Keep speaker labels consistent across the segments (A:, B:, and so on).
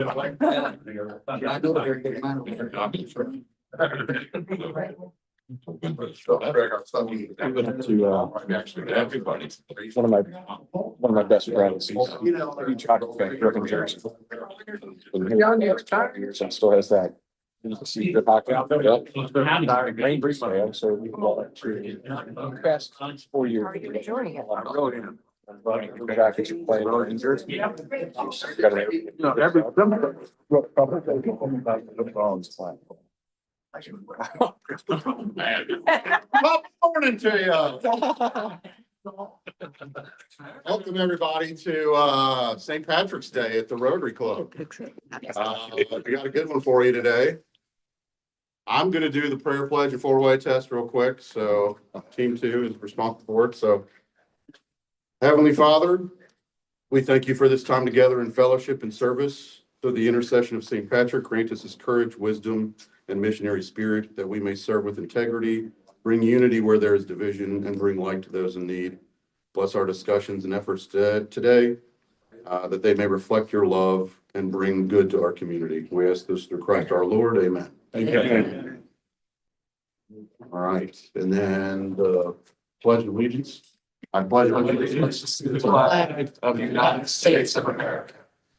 A: Everybody. One of my best friends. He's a huge hockey fan, grew up in Jersey. Years and still has that. See the hockey out there. Rangers fan, so we call it the past 4 years. Jackets playing Rangers.
B: Well, morning to you. Welcome everybody to St. Patrick's Day at the Rotary Club. We got a good one for you today. I'm going to do the prayer pledge and four-way test real quick. So team 2 is responsible for it. So Heavenly Father, we thank you for this time together in fellowship and service. Through the intercession of St. Patrick, grant us his courage, wisdom, and missionary spirit, that we may serve with integrity, bring unity where there is division, and bring light to those in need. Bless our discussions and efforts today, that they may reflect your love and bring good to our community. We ask this through Christ our Lord. Amen.
A: Amen.
B: All right, and then the Pledge of Allegiance. I pledge allegiance to the flag of the United States of America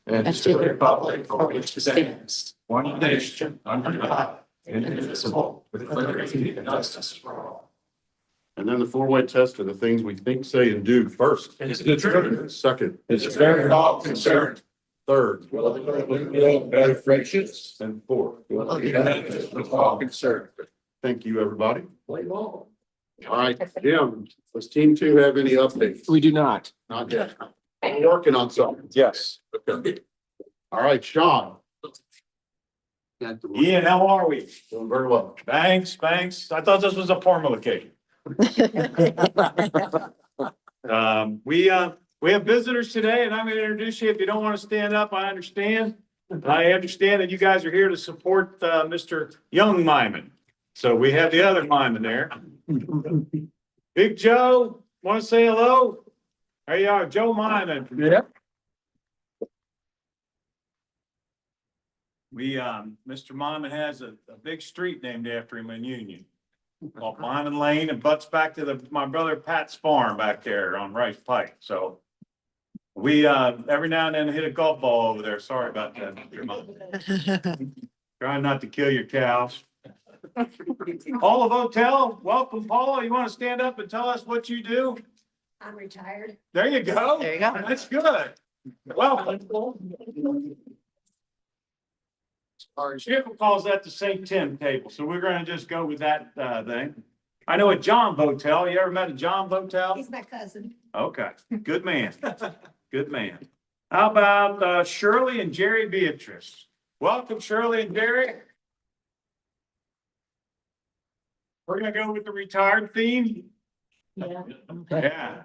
B: and to the republic for which it stands, one nation, under God, indivisible, with liberty and justice for all. And then the four-way test are the things we think, say, and do. First, is the truth. Second,
A: It's very all concerned.
B: third,
A: Gracious.
B: and fourth.
A: With all concerned.
B: Thank you, everybody. All right, Jim, does team 2 have any updates?
A: We do not.
B: Not yet. We're working on something.
A: Yes.
B: Okay. All right, Sean.
C: Ian, how are we?
B: Doing very well.
C: Thanks. I thought this was a formal occasion. We have visitors today, and I'm going to introduce you. If you don't want to stand up, I understand. I understand that you guys are here to support Mr. Young Meiman. So we have the other Meiman there. Big Joe, want to say hello? There you are, Joe Meiman.
A: Yep.
C: Mr. Meiman has a big street named after him in Union, called Meiman Lane, and butts back to my brother Pat's farm back there on Rice Pike. So we every now and then hit a golf ball over there. Sorry about that, Mr. Meiman. Trying not to kill your cows. Paula Votel, welcome, Paula. You want to stand up and tell us what you do?
D: I'm retired.
C: There you go.
D: There you go.
C: That's good. Welcome. Our Chip calls that the St. Tim table, so we're going to just go with that thing. I know a John Votel. You ever met a John Votel?
D: He's my cousin.
C: Okay, good man. Good man. How about Shirley and Jerry Beatrice? Welcome, Shirley and Jerry. We're gonna go with the retired theme.
D: Yeah.
C: Yeah.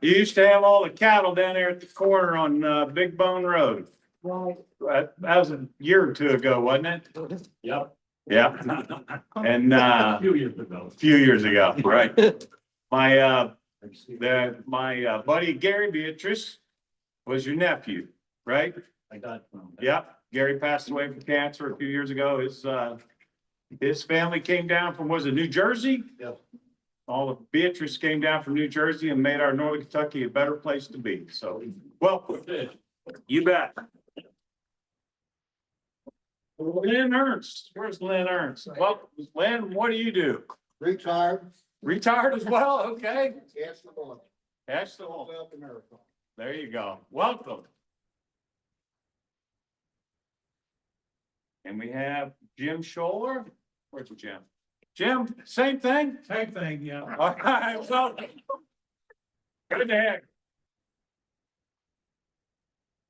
C: You used to have all the cattle down there at the corner on Big Bone Road.
D: Right.
C: That was a year or two ago, wasn't it?
A: Yep.
C: Yeah. And
A: Few years ago.
C: few years ago, right? My buddy Gary Beatrice was your nephew, right?
A: I got from.
C: Yep. Gary passed away from cancer a few years ago. His family came down from, was it New Jersey?
A: Yeah.
C: All of Beatrice came down from New Jersey and made our Northern Kentucky a better place to be. So, welcome. You bet. Lynn Ernst, where's Lynn Ernst? Well, Lynn, what do you do?
B: Retired.
C: Retired as well? Okay.
B: Yes, the boy.
C: That's the whole. There you go. Welcome. And we have Jim Scholler. Where's Jim? Jim, same thing?
A: Same thing, yeah.
C: All right, well, good to have you.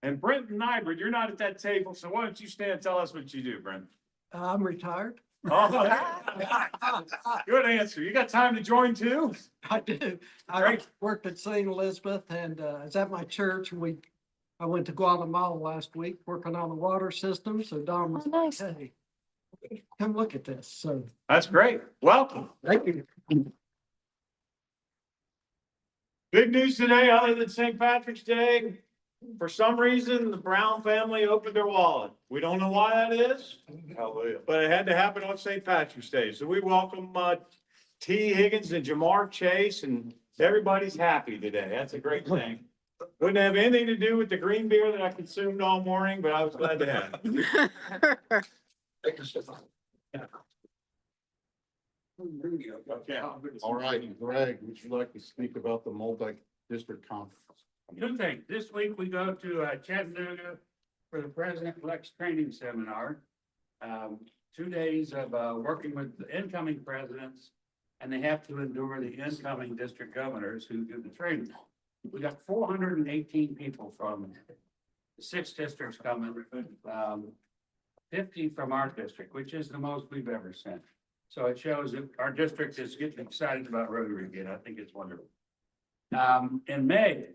C: And Brenton Nybert, you're not at that table, so why don't you stand and tell us what you do, Brenton?
E: I'm retired.
C: Oh, good answer. You got time to join too?
E: I do. I
C: Great.
E: worked at St. Elizabeth and I was at my church and I went to Guatemala last week working on the water system. So Don was
D: nice.
E: like, hey, come look at this. So
C: That's great. Welcome.
E: thank you.
C: Big news today, other than St. Patrick's Day. For some reason, the Brown family opened their wallet. We don't know why that is, but it had to happen on St. Patrick's Day. So we welcome, T. Higgins and Jamar Chase, and everybody's happy today. That's a great thing. Wouldn't have anything to do with the green beer that I consumed all morning, but I was glad to have it. Okay.
B: All right, Greg, would you like to speak about the multi-district conference?
F: Good thing. This week we go to Chattanooga for the President-elect's training seminar. 2 days of working with the incoming presidents, and they have to endure the incoming district governors who do the training. We got 418 people from the 6 districts coming, 50 from our district, which is the most we've ever sent. So it shows that our district is getting excited about Rotary again. I think it's wonderful. In May,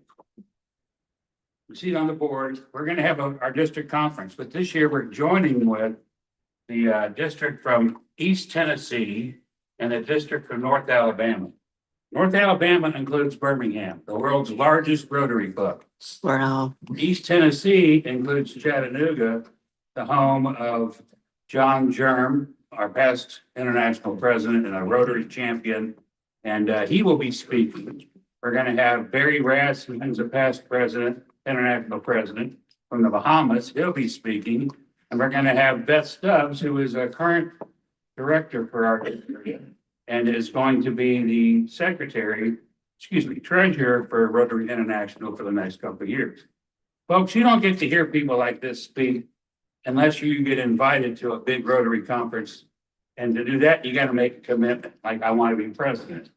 F: we see it on the board, we're gonna have our district conference, but this year we're joining with the district from East Tennessee and the district from North Alabama. North Alabama includes Birmingham, the world's largest Rotary club.
G: Wow.
F: East Tennessee includes Chattanooga, the home of John Germ, our past international president and a Rotary champion, and he will be speaking. We're going to have Barry Rass, who's a past president, international president from the Bahamas. He'll be speaking, and we're going to have Beth Stubbs, who is a current director for our area and is going to be the treasurer for Rotary International for the next couple of years. Folks, you don't get to hear people like this speak unless you get invited to a big Rotary conference. And to do that, you got to make a commitment, like I want to be president,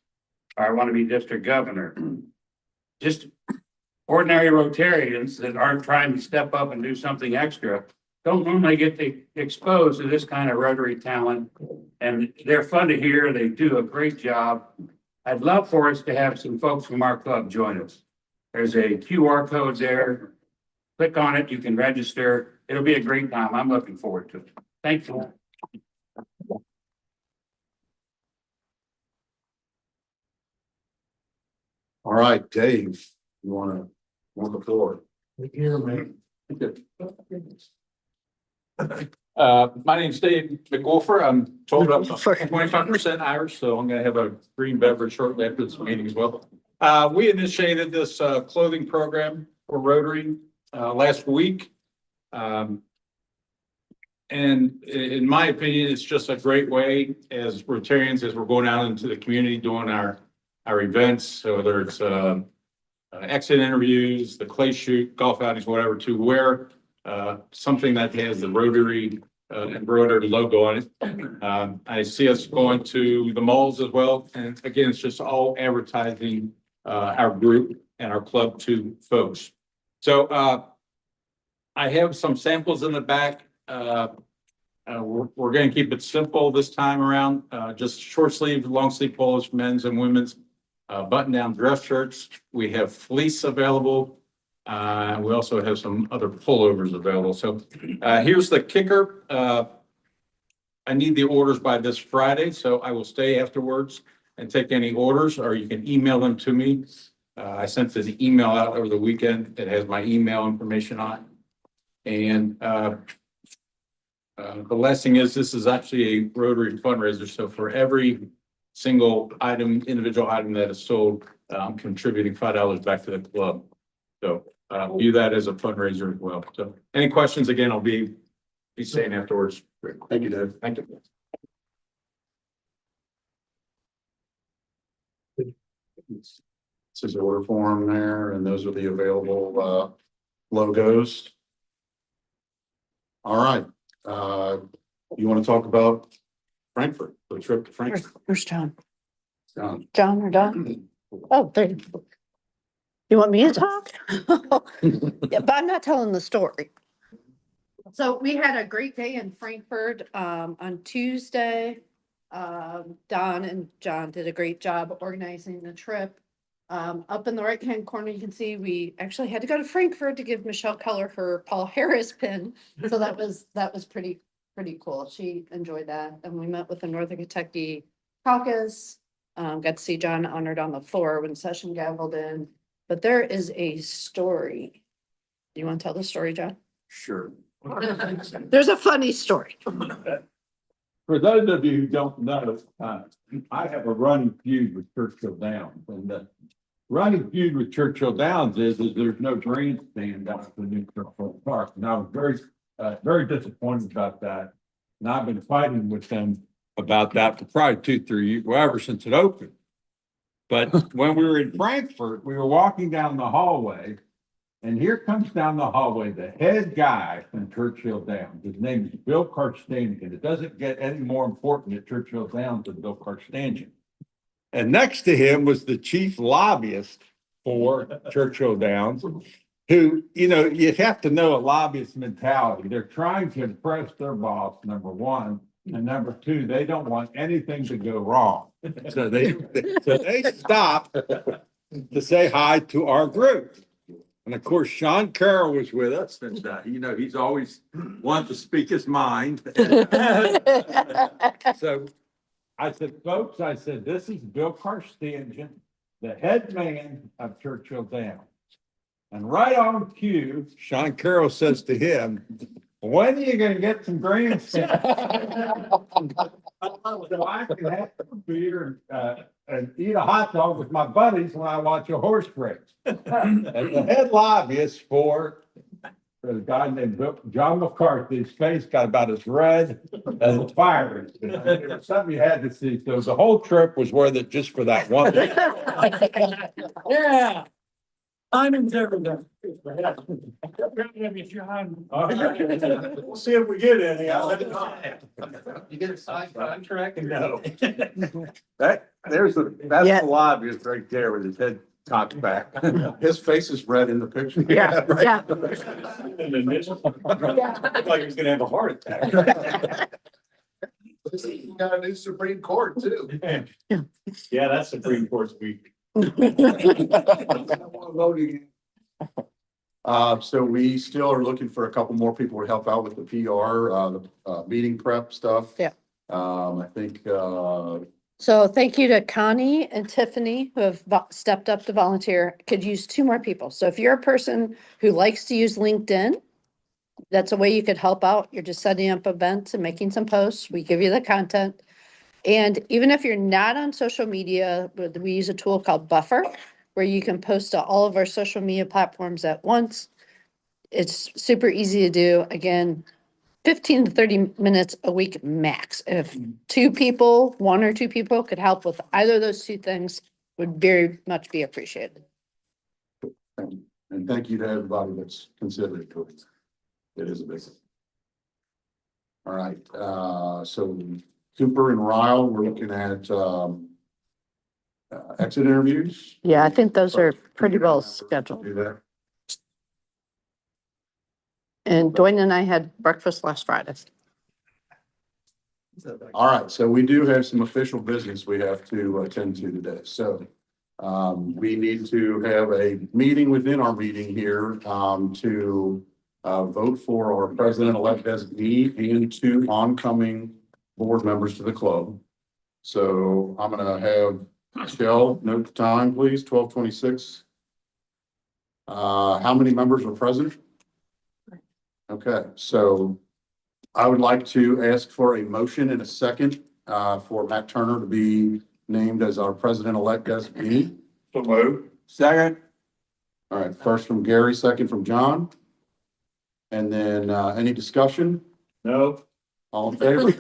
F: or I want to be district governor. Just ordinary Rotarians that aren't trying to step up and do something extra don't normally get exposed to this kind of Rotary talent. And they're fun to hear. They do a great job. I'd love for us to have some folks from our club join us. There's a QR code there. Click on it. You can register. It'll be a great time. I'm looking forward to it. Thank you.
B: All right, Dave, you want the floor?
A: Here, man. My name's Dave McWolfer. I'm told I'm 25% Irish, so I'm gonna have a green beverage shortly after this meeting as well. We initiated this clothing program for Rotary last week. And in my opinion, it's just a great way as Rotarians, as we're going out into the community doing our events, so whether it's exit interviews, the clay shoot, golf outings, whatever, to wear something that has the Rotary embroidered logo on it. I see us going to the malls as well. And again, it's just all advertising our group and our club to folks. So I have some samples in the back. We're going to keep it simple this time around. Just short sleeve, long sleeve polos, men's and women's, button down dress shirts. We have fleece available. We also have some other pullovers available. So here's the kicker. I need the orders by this Friday, so I will stay afterwards and take any orders, or you can email them to me. I sent the email out over the weekend. It has my email information on it. And the last thing is, this is actually a Rotary fundraiser. So for every single item, individual item that is sold, I'm contributing $5 back to the club. So view that as a fundraiser as well. So any questions, again, I'll be staying afterwards.
B: Great. Thank you, Dave.
A: Thank you.
B: This is the order form there, and those are the available logos. All right. You want to talk about Frankfurt, the trip to Frankfurt?
G: Where's John?
B: John.
G: John or Don? Oh, there. You want me to talk? Yeah, but I'm not telling the story. So we had a great day in Frankfurt on Tuesday. Don and John did a great job organizing the trip. Up in the right-hand corner, you can see we actually had to go to Frankfurt to give Michelle Keller her Paul Harris pin. So that was pretty cool. She enjoyed that. And we met with the Northern Kentucky caucus. Got to see John honored on the floor when session gavelled in. But there is a story Do you want to tell the story, John?
B: Sure.
G: There's a funny story.
A: For those of you who don't know, I have a running feud with Churchill Downs, and the running feud with Churchill Downs is there's no grandstand out at the new Churchill Park, and I was very disappointed about that. And I've been fighting with them about that for probably 2-3 years, well, ever since it opened. But when we were in Frankfurt, we were walking down the hallway, and here comes down the hallway the head guy from Churchill Downs. His name is Bill Karstanian. It doesn't get any more important at Churchill Downs than Bill Karstanian. And next to him was the chief lobbyist for Churchill Downs, who, you know, you have to know a lobbyist mentality. They're trying to impress their boss, number one, and number two, they don't want anything to go wrong. So they stop to say hi to our group. And of course, Sean Carroll was with us, and you know, he's always wanted to speak his mind. So I said, folks, I said, this is Bill Karstanian, the head man of Churchill Downs. And right on cue, Sean Carroll says to him, when are you gonna get some grandstands? So I can have a beer and eat a hot dog with my buddies when I watch a horse race. And the head lobbyist for a guy named John McCarthy, his face got about as red as a fire. It was something you had to see. So the whole trip was worth it just for that one.
F: Yeah. I'm in there.
C: We'll see if we get any. I'll let it know.
E: You get a side contract?
C: No.
A: That's
G: Yeah.
A: the lobbyist right there with his head cocked back.
B: His face is red in the picture.
G: Yeah, yeah.
C: Looked like he was gonna have a heart attack.
B: You got a new Supreme Court too.
C: Yeah, that's Supreme Court's week.
B: So we still are looking for a couple more people to help out with the PR, the meeting prep stuff.
G: Yeah.
B: I think,
G: So thank you to Connie and Tiffany who have stepped up to volunteer. Could use 2 more people. So if you're a person who likes to use LinkedIn, that's a way you could help out. You're just setting up events and making some posts. We give you the content. And even if you're not on social media, we use a tool called Buffer, where you can post to all of our social media platforms at once. It's super easy to do. Again, 15 to 30 minutes a week max. If 2 people, 1 or 2 people could help with either of those 2 things, would very much be appreciated.
B: and thank you to everybody that's considered to it. It is a business. All right, so Cooper and Ryle, we're looking at, exit interviews.
G: Yeah, I think those are pretty well scheduled.
B: Do that.
G: And Dwayne and I had breakfast last Friday.
B: All right, so we do have some official business we have to attend to today. So we need to have a meeting within our meeting here to vote for our president-elect designee and 2 oncoming board members to the club. So I'm gonna have Michelle note the time, please, 12:26. How many members are present? Okay, so I would like to ask for a motion and a second for Matt Turner to be named as our president-elect designee.
C: So move.
A: Second.
B: All right, first from Gary, second from John. And then any discussion?
C: No.
B: All in favor?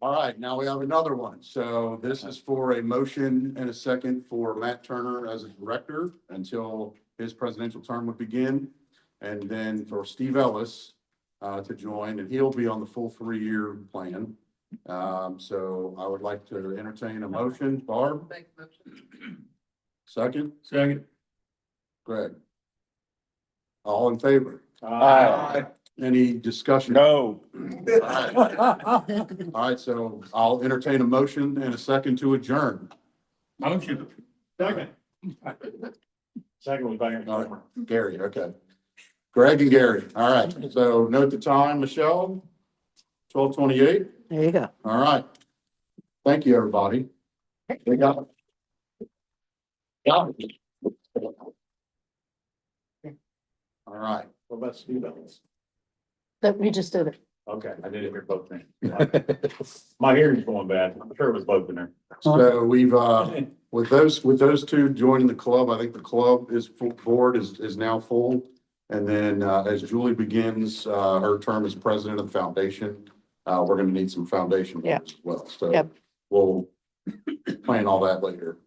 B: All right, now we have another one. So this is for a motion and a second for Matt Turner as a director until his presidential term would begin. And then for Steve Ellis to join, and he'll be on the full 3-year plan. So I would like to entertain a motion. Barb? Second?
C: Second.
B: Greg? All in favor?
C: Aye.
B: Any discussion?
C: No.
B: All right, so I'll entertain a motion and a second to adjourn.
C: Motion. Second. Second was back.
B: All right, Gary, okay. Greg and Gary, all right, so note the time, Michelle, 12:28.
G: There you go.
B: All right. Thank you, everybody. We got. Got it. All right.
C: What about Steve Ellis?
G: That we just did it.
C: Okay, I didn't hear both names. My hearing's going bad. I'm sure it was both in there.
B: So we've, with those two joining the club, I think the club is full, board is now full. And then, as Julie begins, her term as president of the foundation, we're gonna need some foundation
G: Yeah.
B: members as well. So
G: Yep.
B: we'll plan all that later.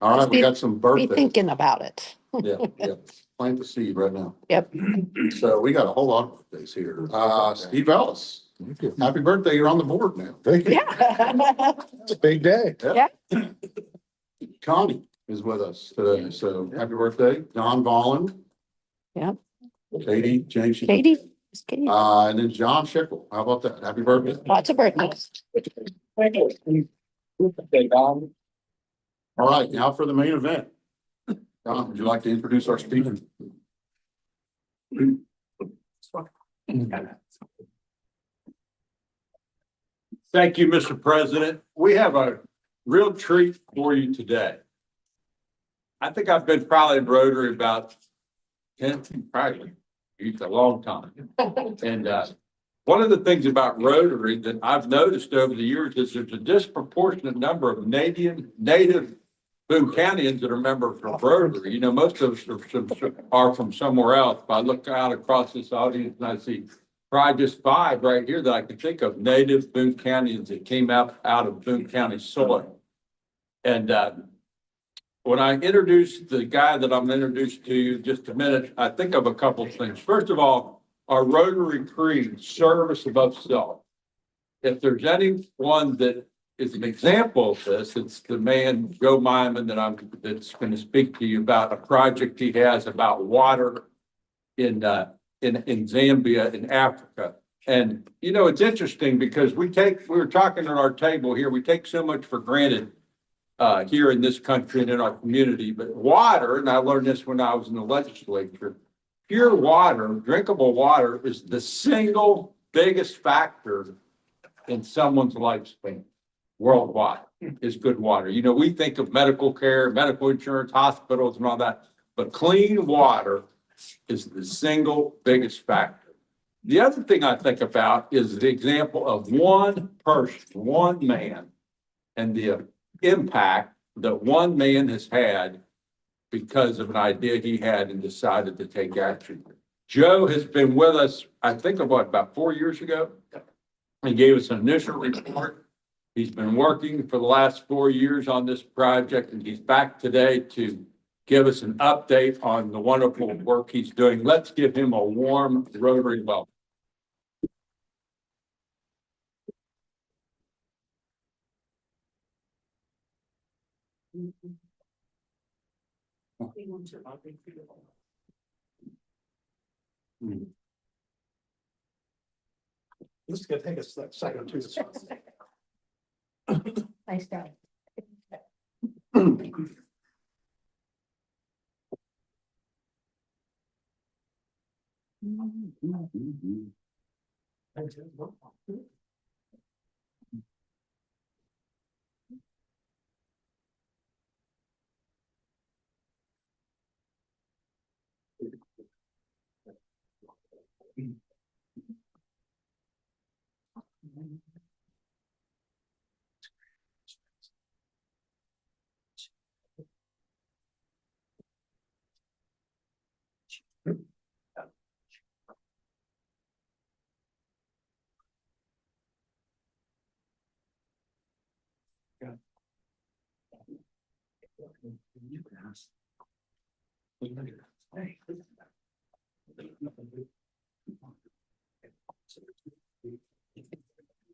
B: All right, we
G: Be-
B: got some
G: Be
B: birthdays.
G: thinking about it.
B: Yeah, yeah. Plant the seed right now.
G: Yep.
B: So we got a whole lot of birthdays here. Steve Ellis, happy birthday. You're on the board now.
H: Thank you.
G: Yeah.
H: It's a big day.
G: Yeah.
B: Connie is with us today, so happy birthday. Don Vollen.
G: Yep.
B: Katie, James.
G: Katie. It's Katie.
B: And then John Schickel. How about that? Happy birthday.
G: Lots of birthdays.
B: All right, now for the main event. Don, would you like to introduce our speaker?
A: Thank you, Mr. President. We have a real treat for you today. I think I've been probably in Rotary about 10, probably, it's a long time. And one of the things about Rotary that I've noticed over the years is there's a disproportionate number of native Boone Countyans that are members of Rotary. You know, most of us are from somewhere else. If I look out across this audience and I see probably just 5 right here that I can think of, native Boone Countyans that came out of Boone County soil. And when I introduce the guy that I'm introduced to you in just a minute, I think of a couple of things. First of all, our Rotary creed, service above self. If there's anyone that is an example of this, it's the man, Joe Meiman, that's going to speak to you about a project he has about water in Zambia, in Africa. And, you know, it's interesting because we were talking at our table here, we take so much for granted here in this country and in our community, but water, and I learned this when I was in the legislature, pure water, drinkable water is the single biggest factor in someone's lifespan worldwide is good water. You know, we think of medical care, medical insurance, hospitals and all that, but clean water is the single biggest factor. The other thing I think about is the example of one person, one man, and the impact that one man has had because of an idea he had and decided to take action. Joe has been with us, I think about 4 years ago. He gave us an initial report. He's been working for the last 4 years on this project, and he's back today to give us an update on the wonderful work he's doing. Let's give him a warm Rotary welcome.
E: This is gonna take us a second to.
D: Nice guy.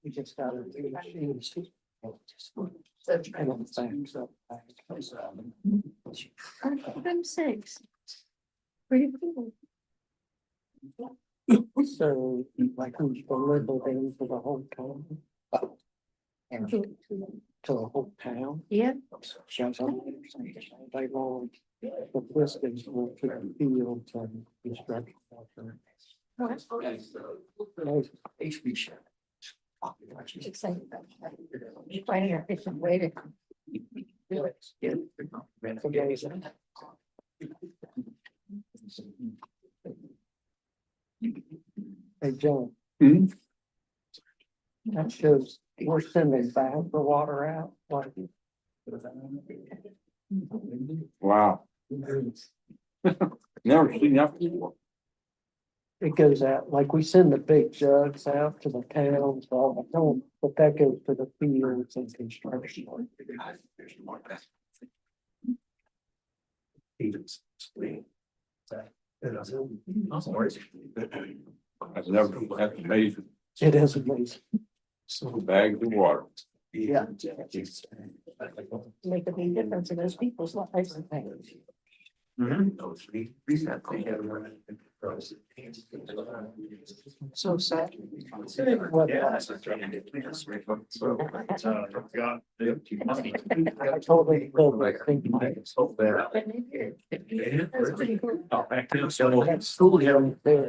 E: We just got to. I don't think so.
D: I'm 6. Pretty cool.
E: So, like, who's the little thing for the whole town? To the whole town?
D: Yeah.
E: Shows up. They roll the listings will to the fields and construction.
D: Excited about that. Finding an efficient way to
E: Hey, John.
A: Hmm?
E: That shows we're sending back the water out, like.
A: Wow. Never seen that before.
E: It goes out, like we send the big jugs out to the towns, all the home, but that goes to the fields and construction.
A: I've never, that's amazing.
E: It is amazing.
A: So bags of water.
E: Yeah.
D: Make a big difference in those people's lives.
E: So sad. I totally feel like thinking.
D: That's pretty cool.
E: That school here, there.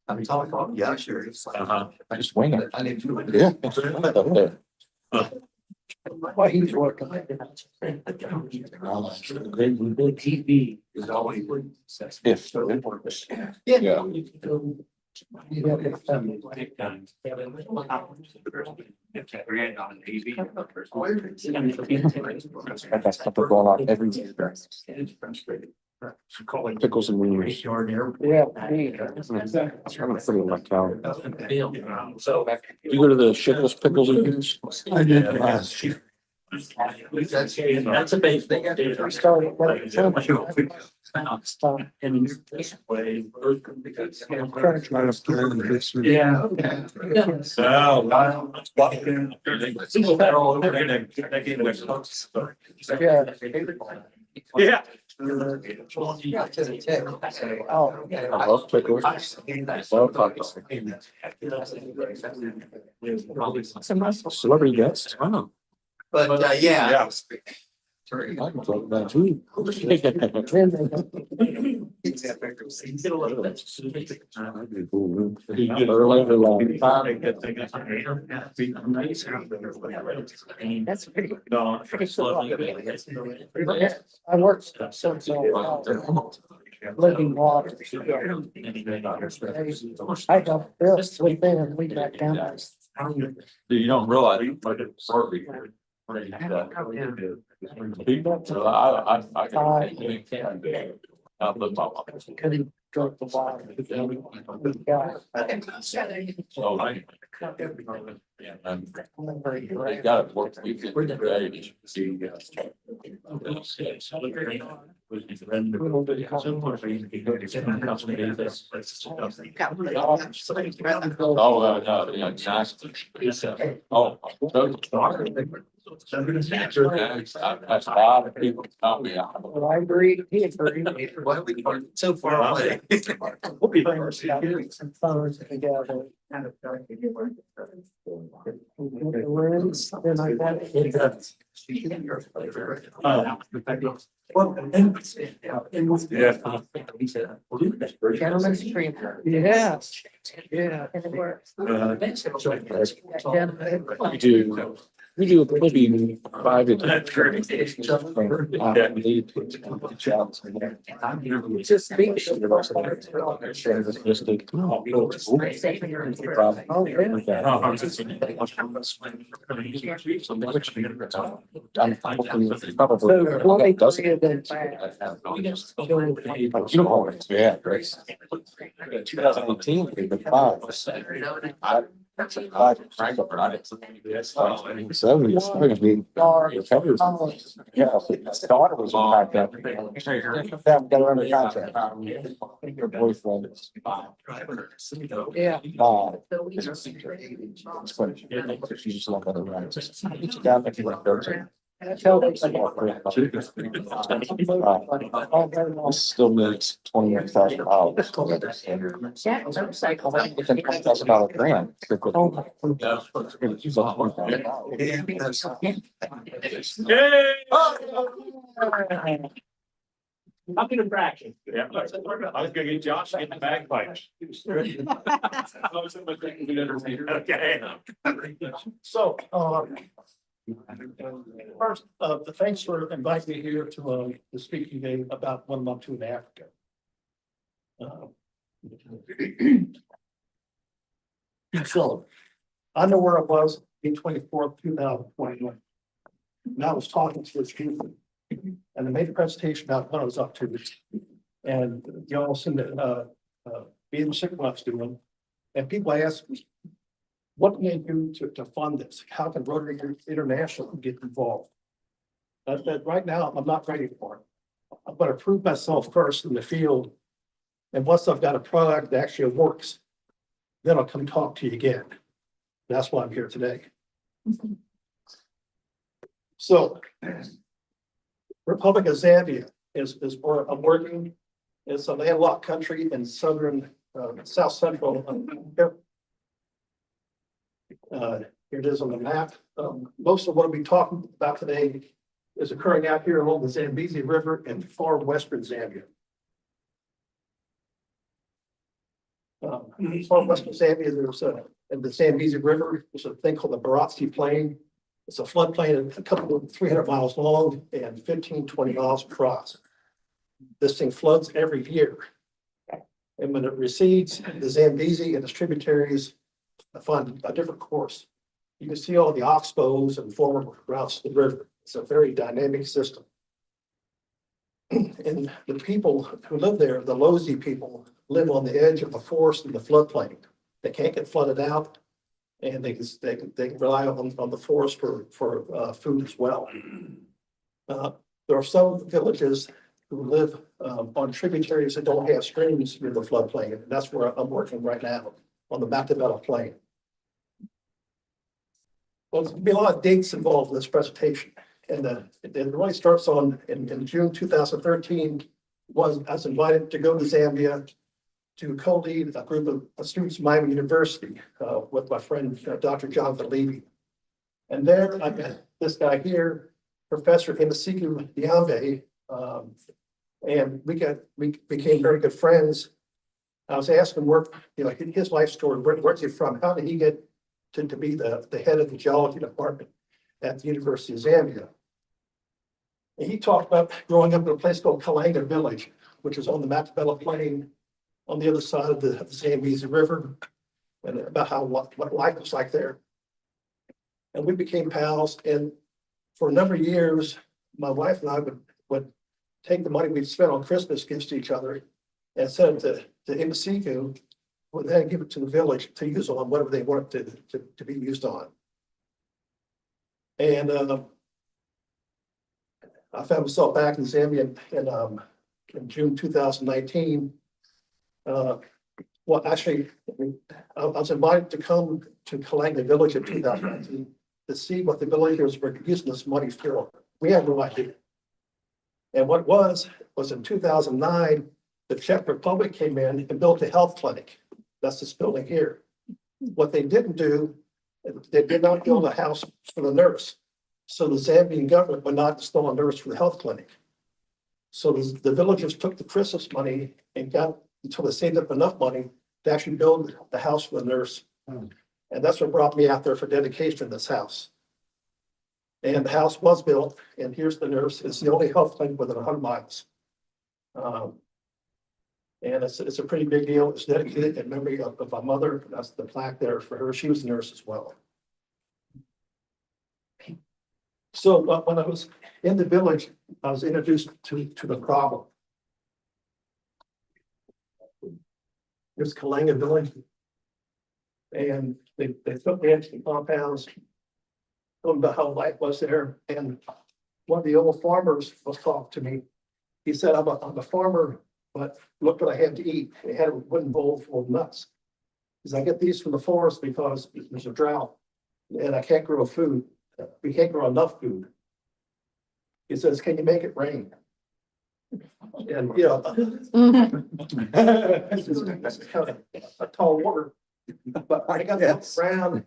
H: I'm talking, yeah, sure.
A: Just wing it.
H: I need to.
A: Yeah.
E: Why he's working.
H: TV is always.
A: If. Yeah. That's stuff going on every year. Pickles and wieners.
E: Yeah.
A: I'm gonna put it in my calendar. You go to the Shitless Pickles and Wieners?
H: I did last year. That's a big thing.
E: We started.
H: Yeah.
C: Yeah.
E: Oh.
A: I love pickles. Love tacos. Celebrity guest. Wow.
H: But, yeah.
A: I can talk about too.
D: That's pretty.
E: I worked living water. I helped Bill sleep in and we got down.
A: You don't realize. So I live my life.
E: Couldn't drink the water. We got-
A: So I. And they got it worked. We could. Oh, no, yeah, exactly. Oh. That's a lot of people tell me.
E: Well, I agree, he agreed.
H: Why we are so far away?
E: We'll be some phones together. The rooms, then I got it. Gentlemen's stream. Yes, yeah.
D: And it works.
A: We do maybe 5 to 10.
E: Just be. Oh,
A: I'm probably.
E: So, what
A: Does
E: they
A: it?
E: did.
A: You know, yeah, Grace. 2018, we've been 5. Seventy, it's gonna be. Yeah, his daughter was in contact. Got her under contract. Her boyfriend is.
E: Yeah.
A: It's funny. She's just like other rights. Down if you want to go to.
I: Still makes $21,000.
D: Yeah, motorcycle.
I: $20,000 grant.
C: I'm in a fraction. Yeah. I was gonna get Josh to get the bagpipes. Okay.
E: So, first, thanks for inviting me here to speak today about one month to in Africa. So, I know where I was in 2021. And I was talking to a student, and I made a presentation about what I was up to. And you all seem to be in sick what I was doing. And people ask me, what can I do to fund this? How can Rotary International get involved? But right now, I'm not ready for it. I'm gonna prove myself first in the field. And once I've got a product that actually works, then I'll come talk to you again. That's why I'm here today. So, Republic of Zambia is where I'm working. It's a landlocked country in southern, south central Africa. Here it is on the map. Most of what I'll be talking about today is occurring out here along the Zambezi River in far western Zambia. Far western Zambia, there's in the Zambezi River, there's a thing called the Baratsi Plain. It's a floodplain a couple of 300 miles long and 15, 20 miles across. This thing floods every year. And when it recedes, the Zambezi and its tributaries find a different course. You can see all the oxbows and former routes to the river. It's a very dynamic system. And the people who live there, the Lozi people, live on the edge of the forest and the floodplain. They can't get flooded out, and they rely on the forest for food as well. There are some villages who live on tributaries that don't have streams near the floodplain, and that's where I'm working right now on the Matabella Plain. Well, there's gonna be a lot of dates involved in this presentation, and it really starts in June 2013. I was invited to go to Zambia to co-lead a group of students from Meiman University with my friend Dr. Jonathan Levy. And there I met this guy here, Professor Imasiku Diambe, and we became very good friends. I was asking his life story. Where's he from? How did he get to be the head of the geology department at the University of Zambia? And he talked about growing up in a place called Kalanga Village, which is on the Matabella Plain on the other side of the Zambezi River, and about what life was like there. And we became pals, and for a number of years, my wife and I would take the money we'd spent on Christmas gifts to each other and send it to Imasiku, would then give it to the village to use on whatever they wanted to be used on. And I found myself back in Zambia in June 2019. Well, actually, I was invited to come to Kalanga Village in 2019 to see what the villagers were using this money for. We had no idea. And what it was in 2009, the Czech Republic came in and built a health clinic. That's this building here. What they didn't do, they did not build a house for the nurse. So the Zambian government would not install a nurse for the health clinic. So the villagers took the Christmas money and got until they saved up enough money to actually build the house for the nurse. And that's what brought me out there for dedication of this house. And the house was built, and here's the nurse. It's the only health clinic within 100 miles. And it's a pretty big deal. It's dedicated in memory of my mother. That's the plaque there for her. She was a nurse as well. So when I was in the village, I was introduced to the problem. There's Kalanga Village. And they took me into the compounds, told me about how life was there. And one of the old farmers was talking to me. He said, I'm a farmer, but look what I have to eat. They had a wooden bowl full of nuts. Because I get these from the forest because there's a drought and I can't grow food. We can't grow enough food. He says, can you make it rain? And, you know, this is kind of a tall water, but I got this around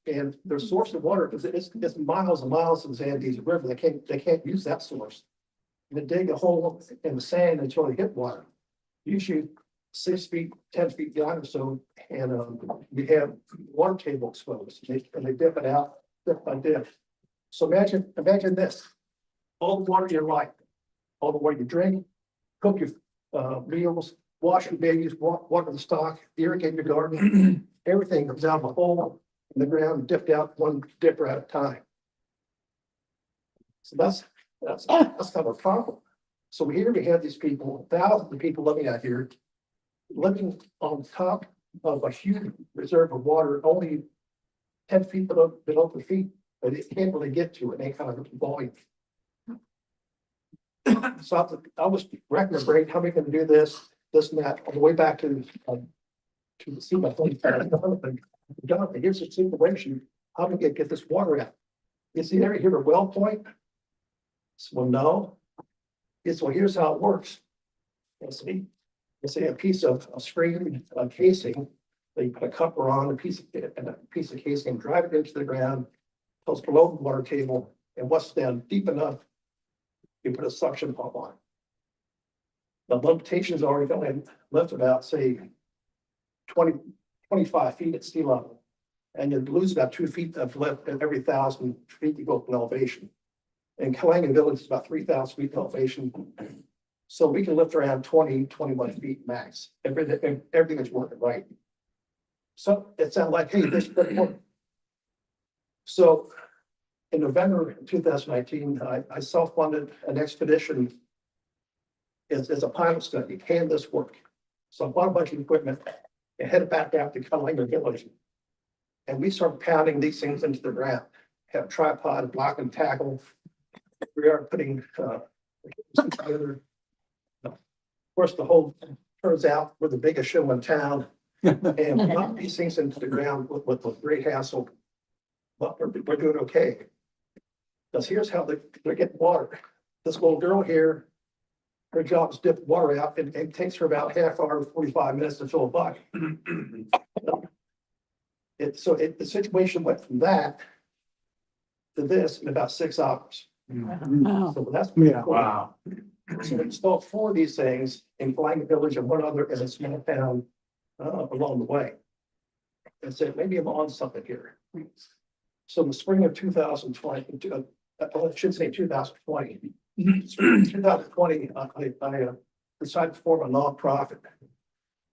E: and their source of water, because it's miles and miles from the Zambezi River, they can't use that source. They dig a hole in the sand until they get water, usually 6 feet, 10 feet down or so, and we have water table exposed, and they dip it out, dip by dip. So imagine this, all the water you like, all the water you drink, cook your meals, wash your babies, water the stock, irrigate your garden, everything comes out of a hole in the ground, dipped out one dipper at a time. So that's kind of a problem. So here we have these people, thousands of people living out here, living on top of a huge reserve of water, only 10 feet below the feet, but it can't really get to it, any kind of volume. So I was racking my brain, how are we gonna do this and that, on the way back to see my phone. Jonathan, here's the situation, how do we get this water out? You see, ever hear a well point? Well, no. Well, here's how it works. Let's say a piece of screen casing, they put a cover on a piece of casing, drive it into the ground, goes below the water table, and once down deep enough, you put a suction pump on. The limitations are you only lift about, say, 25 feet at sea level, and you lose about 2 feet of lift every 1,000 feet you go up in elevation. And Kalanga Village is about 3,000 feet elevation. So we can lift around 21 feet max. Everything is working right. So it sounded like, hey, this could work. So in November 2019, I self-funded an expedition as a pilot study. Can this work? So I bought a bunch of equipment and headed back out to Kalanga Village. And we started pounding these things into the ground. Have tripod, block and tackle. We are putting together. Of course, the whole turns out we're the biggest show in town, and we knock these things into the ground with great hassle. But we're doing okay. Because here's how they're getting water. This little girl here, her job is dip water out, and it takes her about half hour to 45 minutes to fill a bucket. The situation went from that to this in about 6 hours. So that's pretty cool.
C: Wow.
E: So we installed 4 of these things in Kalanga Village and one other in a small town along the way. And said, maybe I'm on something here. So in the spring of 2020, I should say 2020. Spring 2020, I decided to form a nonprofit.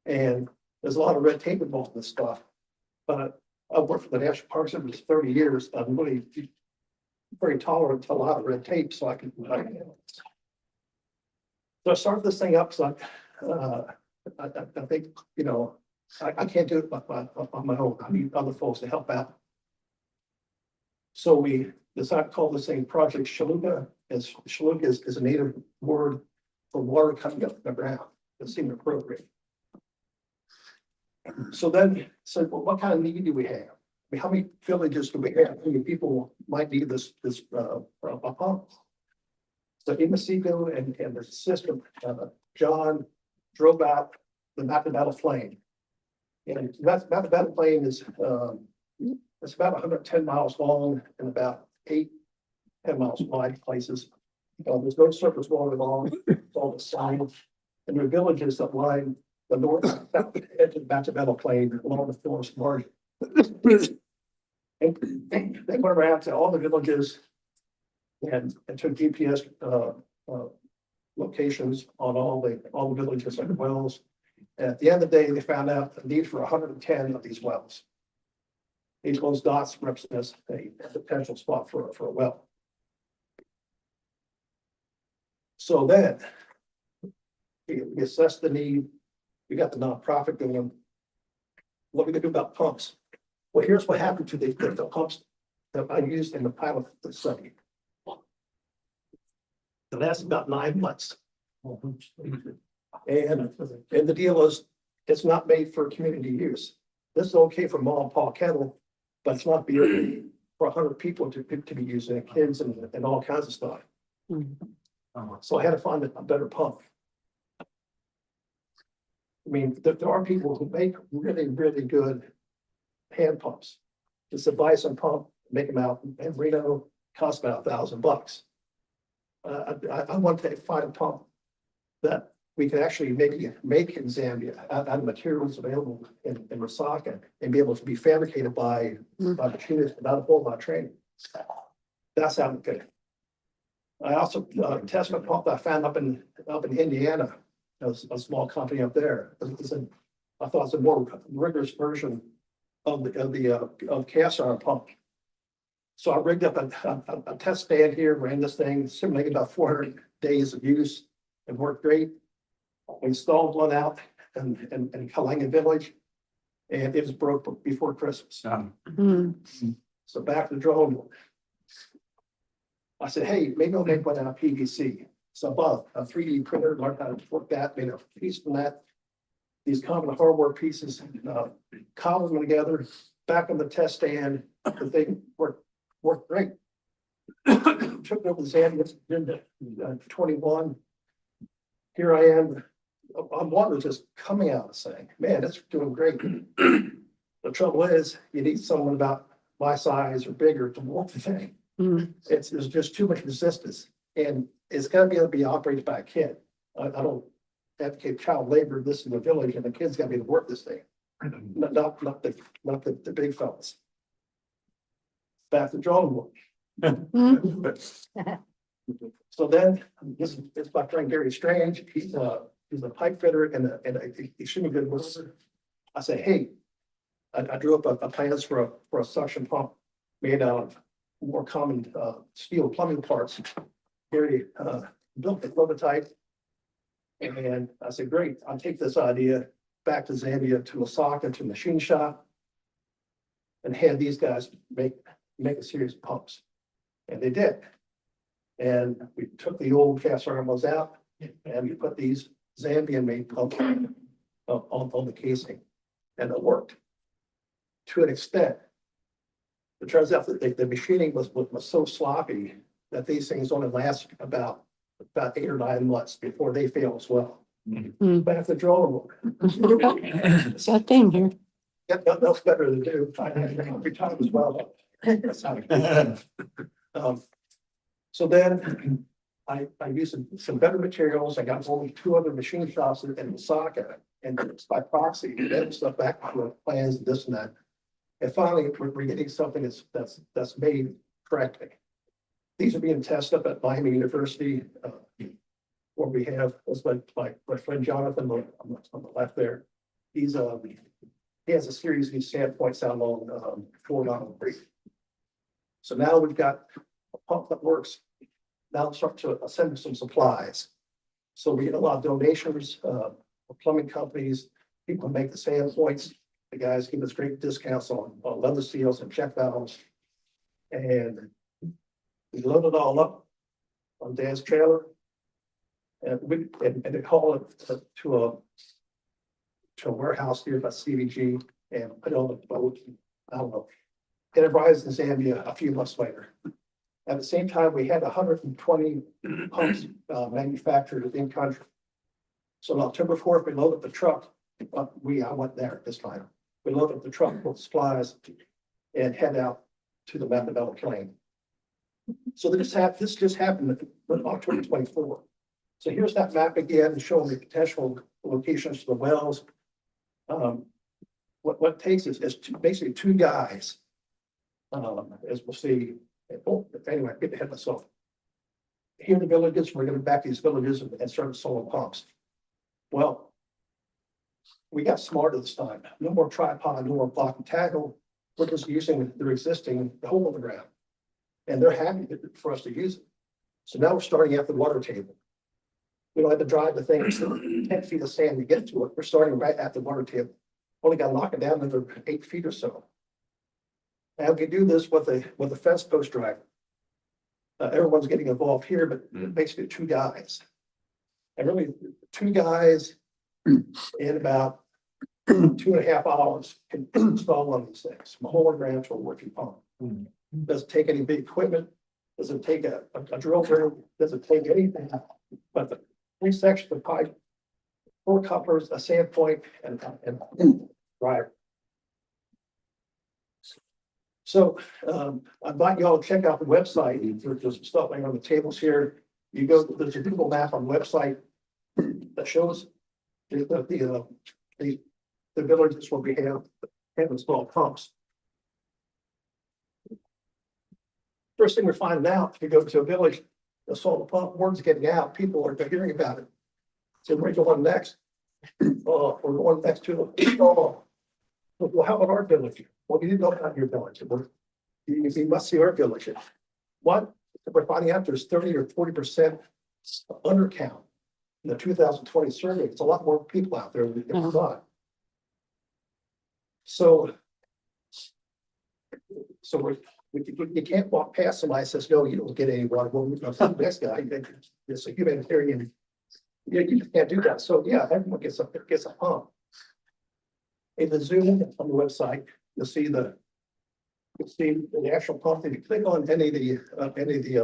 E: And there's a lot of red tape involved in this stuff. But I've worked for the National Park Service for 30 years. I'm really very tolerant to a lot of red tape, so I can. So I started this thing up, so I think, you know, I can't do it on my own. I need other folks to help out. So we decided to call this thing Project Sheluka, as Sheluka is a native word for water coming up from the ground. It seemed appropriate. So then said, well, what kind of need do we have? I mean, how many villages do we have? How many people might need this pump? So in Masiko and the system, John drove out the Matadale Plain. And that Matadale Plain is it's about 110 miles long and about 10 miles wide places. There's no surface water along, it's all the sand. And there are villages that line the north and south edge of the Matadale Plain along the forest margin. And they went around to all the villages and took GPS locations on all the villages and wells. And at the end of the day, they found out the need for 110 of these wells. Each of those dots represents a potential spot for a well. So then we assessed the need. We got the nonprofit going. What are we gonna do about pumps? Well, here's what happened to the pumps that I used in the pilot study. It lasted about 9 months. And the deal is, it's not made for community use. This is okay for mom and pa kettle, but it's not be for 100 people to be using it, kids and all kinds of stuff. So I had to find a better pump. I mean, there are people who make really, really good hand pumps. It's a Bison pump, make them out in Reno, cost about $1,000. I want to find a pump that we can actually maybe make in Zambia out of materials available in Resaca and be able to be fabricated by machinists without a whole lot of training. That's how I'm good. I also tested a pump I found up in Indiana. It was a small company up there. I thought it's a more rigorous version of cast iron pump. So I rigged up a test stand here, ran this thing, simulated about 400 days of use. It worked great. We installed one out in Kalanga Village, and it was broke before Christmas. So back to the drawing board. I said, hey, maybe I'll make one out of PVC. So I bought a 3D printer, learned how to work that, made a piece from that. These common hardware pieces, cobbled them together, back on the test stand, the thing worked great. Took it over the Zambia, did 21. Here I am. I'm wondering just coming out and saying, man, that's doing great. The trouble is, you need someone about my size or bigger to work the thing. There's just too much resistance, and it's got to be able to be operated by a kid. I don't advocate child labor. This in the village, and the kids got to be able to work this thing, not the big fellas. Back to drawing board. So then this is my friend Gary Strange. He's a pipe fitter and a extremely good worker. I say, hey, I drew up a plans for a suction pump made out of more common steel plumbing parts. Gary built the prototype, and I said, great, I'll take this idea back to Zambia to Osaka to a machine shop and have these guys make a series of pumps. And they did. And we took the old cast iron ones out and we put these Zambian made pumps on the casing, and it worked to an extent. It turns out that the machining was so sloppy that these things only last about 8 or 9 months before they fail as well. Back to the drawing board.
G: Got thing here.
E: Got nothing else better to do. I every time as well. That's how it goes. So then I used some better materials. I got only 2 other machine shops in Osaka, and by proxy, that stuff back to plans and this and that. And finally, we're getting something that's made correctly. These are being tested up at Miami University, where we have, was my friend Jonathan on the left there. He has a series of these sand points out along Fort Donald Creek. So now we've got a pump that works. Now let's start to send some supplies. So we get a lot of donations from plumbing companies, people who make the sand points. The guys give us great discounts on leather seals and check valves. And we load it all up on Dan's trailer. And they haul it to a warehouse here by CVG and put it on the boat. I don't know. It arrives in Zambia a few months later. At the same time, we had 120 pumps manufactured in country. So on October 4th, we loaded up the truck. I went there this time. We loaded up the truck with supplies and head out to the Matabella Plain. So this just happened on October 24th. So here's that map again, showing the potential locations for the wells. What it takes is basically 2 guys, as we'll see. Anyway, get ahead of myself. Here in the villages, we're going to back these villages and start solar pumps. Well, we got smarter this time. No more tripod, no more block and tackle. We're just using their existing hole in the ground. And they're happy for us to use it. So now we're starting at the water table. We don't have to drive the thing 10 feet of sand to get to it. We're starting right at the water table. Only got to knock it down another 8 feet or so. And we do this with a fence post driver. Everyone's getting involved here, but basically 2 guys. And really 2 guys in about 2.5 hours can install one of these things. From a hole in the ground to a working pump. Doesn't take any big equipment. doesn't take a drill rig, doesn't take anything, but the three sections of pipe, four couplers, a sand point, and dryer. So, I invite y'all to check out the website. There's some stuff laying on the tables here. You go, there's a Google map on the website that shows the villages where we have installed pumps. First thing we're finding out, if you go to a village, install the pump, word's getting out, people are hearing about it. So we're going next. We're going next to, well, how about our village? Well, you didn't know about your village. You must see our village. What? We're finding out there's 30 or 40% undercount in the 2020 survey. It's a lot more people out there than we thought. So you can't walk past somebody that says, no, you don't get any water. Well, the next guy, it's a humanitarian. Yeah, you can't do that. So yeah, everyone gets a pump. In the Zoom on the website, you'll see the actual pump. If you click on any of the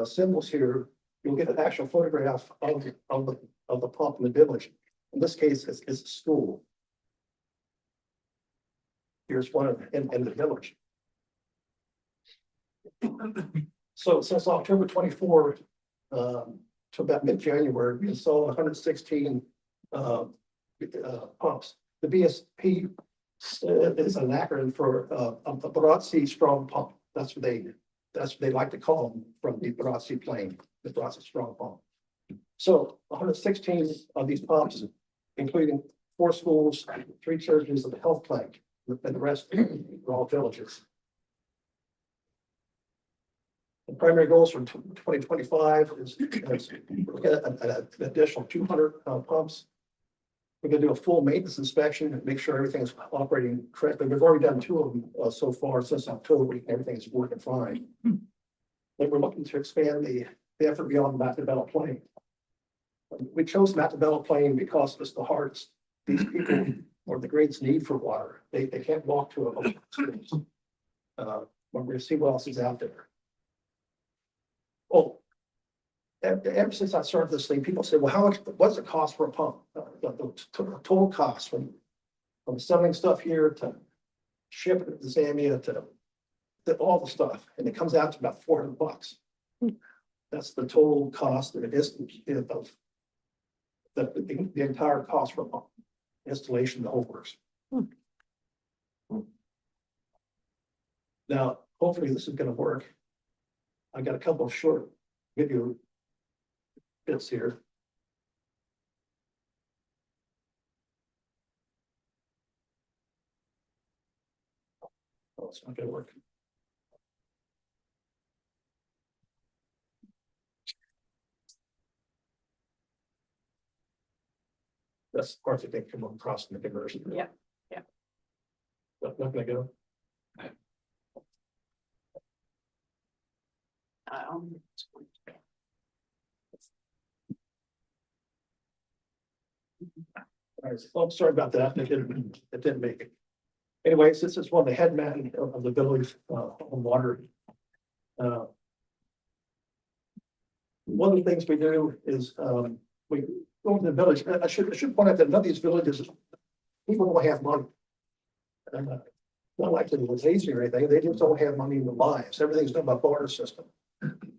E: symbols here, you'll get an actual photograph of the pump in the village. In this case, it's a school. Here's one in the village. So since October 24 to about mid-January, we installed 116 pumps. The BSP is an acronym for a Bratzi strong pump. That's what they like to call them, from the Bratzi plane, the Bratzi strong pump. So 116 of these pumps, including 4 schools, 3 churches, and the health clinic, and the rest are all villages. The primary goals for 2025 is an additional 200 pumps. We're going to do a full maintenance inspection and make sure everything is operating correctly. We've already done 2 of them so far since October. Everything is working fine. Then we're looking to expand the effort beyond the Matabella Plain. We chose Matabella Plain because it's the hardest. These people are the greatest need for water. They can't walk to a we're going to see what else is out there. Oh, ever since I started this thing, people say, well, how much, what's the cost for a pump? The total cost from selling stuff here to shipping it to Zambia to all the stuff. And it comes out to about $400. That's the total cost of the entire cost for a pump. Installation, the whole works. Now, hopefully this is going to work. I got a couple of short video bits here. Oh, it's not going to work. That's the part that they come across in the conversion.
G: Yeah, yeah.
E: Not going to go. All right, so I'm sorry about that. It didn't make it. Anyways, this is one of the headmen of the village on water. One of the things we do is we go to the village. I should point out that none of these villages, people don't have money. Not like they're lazy or anything. They just don't have money in their lives. Everything's done by barter system.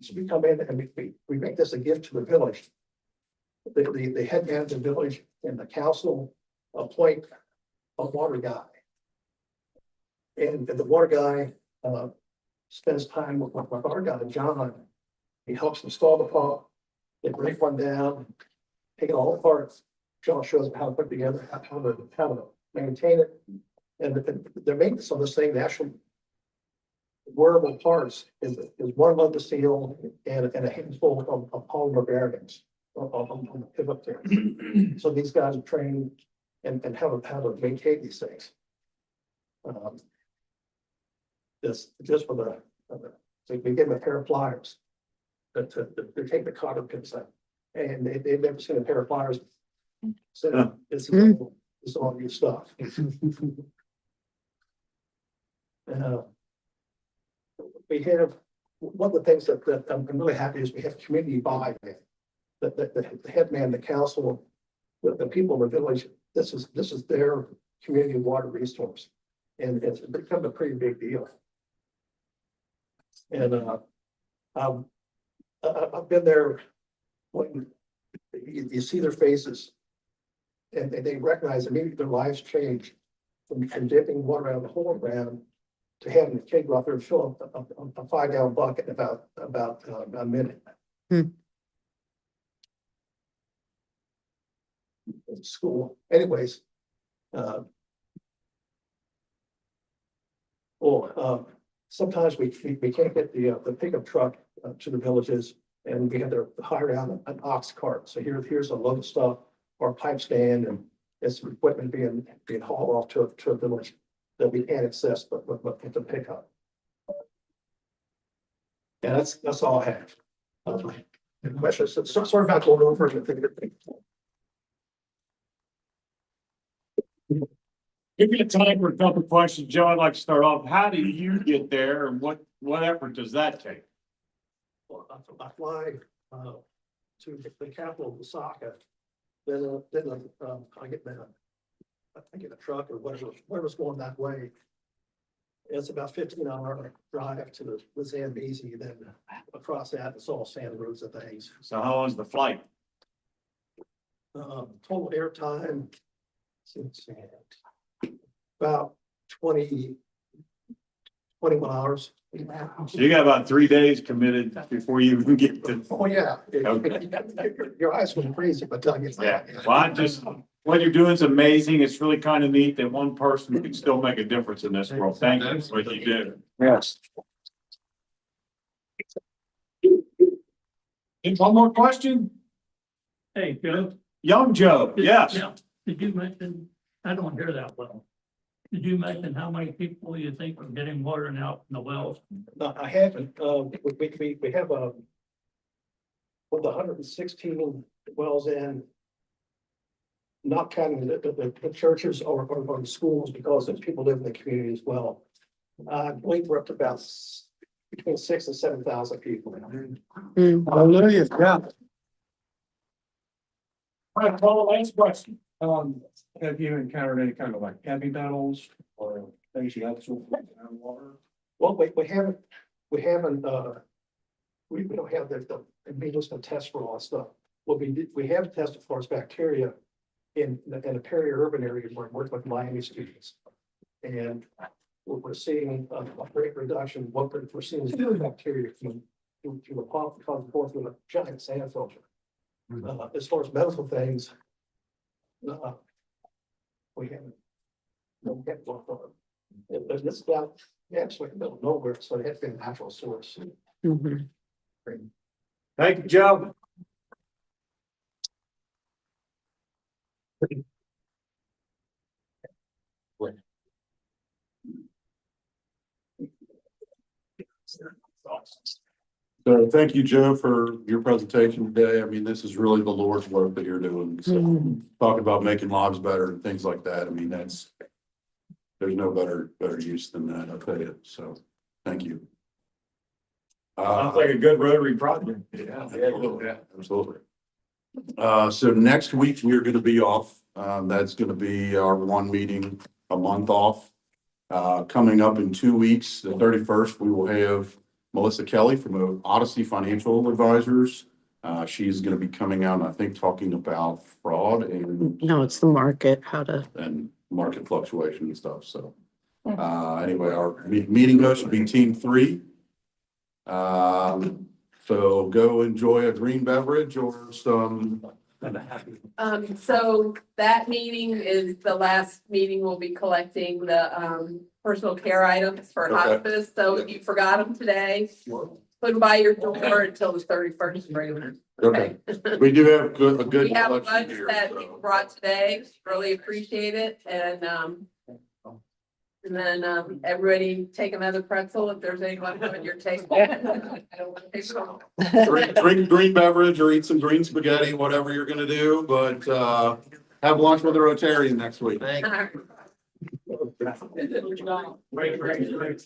E: So we come in and we make this a gift to the village. The head man of the village and the council appoint a water guy. And the water guy spends time with our guy, John. He helps install the pump. They break one down, take it all apart. John shows them how to put it together, how to maintain it. And the maintenance on this thing, the actual wearable parts is 1 month of steel and a handful of polymer bearings on the pivot there. So these guys are trained and how to maintain these things. This just for so we give them a pair of pliers to take the cotter pins out, and they've never seen a pair of pliers. So it's all new stuff. We have one of the things that I'm really happy is we have community buy-in. The head man, the council, the people in the village, this is their community water resource. And it's become a pretty big deal. And I've been there when you see their faces. And they recognize immediately their lives change from dipping water out of the hole ground to having the kid go out there and fill up a 5-gallon bucket in about a minute. At school, anyways. Sometimes we can't get the pickup truck to the villages, and we have to hire out an ox cart. So here's a load of stuff, or a pipe stand, and it's equipment being hauled off to a village that we can't access, but with the pickup. Yeah, that's all I have. Questions? So sorry about going over it.
C: Give me a time for a couple of questions. Joe, I'd like to start off. How do you get there and what effort does that take?
E: Well, I fly to the capital of Osaka. Then I get a truck or whatever's going that way. It's about 15-hour drive to the Zambezi, then across that, it's all sand roads and things.
C: So how long's the flight?
E: Total airtime, about 21 hours.
C: So you got about 3 days committed before you even get to.
E: Oh, yeah.
C: Okay.
E: Your eyes went crazy, but
C: Yeah, well, what you're doing is amazing. It's really kind of neat that one person can still make a difference in this world. Thank you for what you do.
I: Yes.
C: One more question?
J: Hey, Joe.
C: Young Joe, yes.
J: Yeah. Did you mention, I don't hear that well. Did you mention how many people you think are getting water out in the wells?
E: No, I haven't. We have with 116 wells in, not counting the churches or the schools, because there's people live in the community as well. I believe we're up to about between 6,000 and 7,000 people.
I: Hallelujah, yeah.
C: All right, Paul, last question.
K: Have you encountered any kind of like heavy metals or things you have to water?
E: Well, we haven't, we don't have the needles to test for all that stuff. What we have tested for is bacteria in a peri-urban area where we work with Miami students. And we're seeing a great reduction. What we're seeing is bacteria through the pump, comes forth with a giant sand filter. As far as medical things, we haven't. No, we haven't worked on it. But this about actually in the middle of nowhere, so it has been a natural source.
C: Thank you, Joe.
B: So thank you, Joe, for your presentation today. I mean, this is really the Lord's work that you're doing. So talking about making lives better and things like that. I mean, there's no better use than that, I'll tell you. So thank you.
C: Sounds like a good Rotary project.
B: Yeah, absolutely. So next week, we're going to be off. That's going to be our one meeting a month off. Coming up in 2 weeks, the 31st, we will have Melissa Kelly from Odyssey Financial Advisors. She's going to be coming out, I think, talking about fraud and.
G: No, it's the market, how to.
B: And market fluctuation and stuff. So anyway, our meeting host will be Team 3. So go enjoy a green beverage or some.
D: So that meeting is the last meeting we'll be collecting the personal care items for
B: Okay.
D: hospice. So if you forgot them today, put them by your door until the 31st.
B: Okay. We do have a good.
D: We have a
B: collection
D: bunch
B: here,
D: that
B: so.
D: people brought today. Really appreciate it. And then everybody take another pretzel if there's anyone on your table. I don't want to take it all.
B: Drink green beverage or eat some green spaghetti, whatever you're gonna do, but have lunch with a Rotarian next week.
D: All right.
C: Great.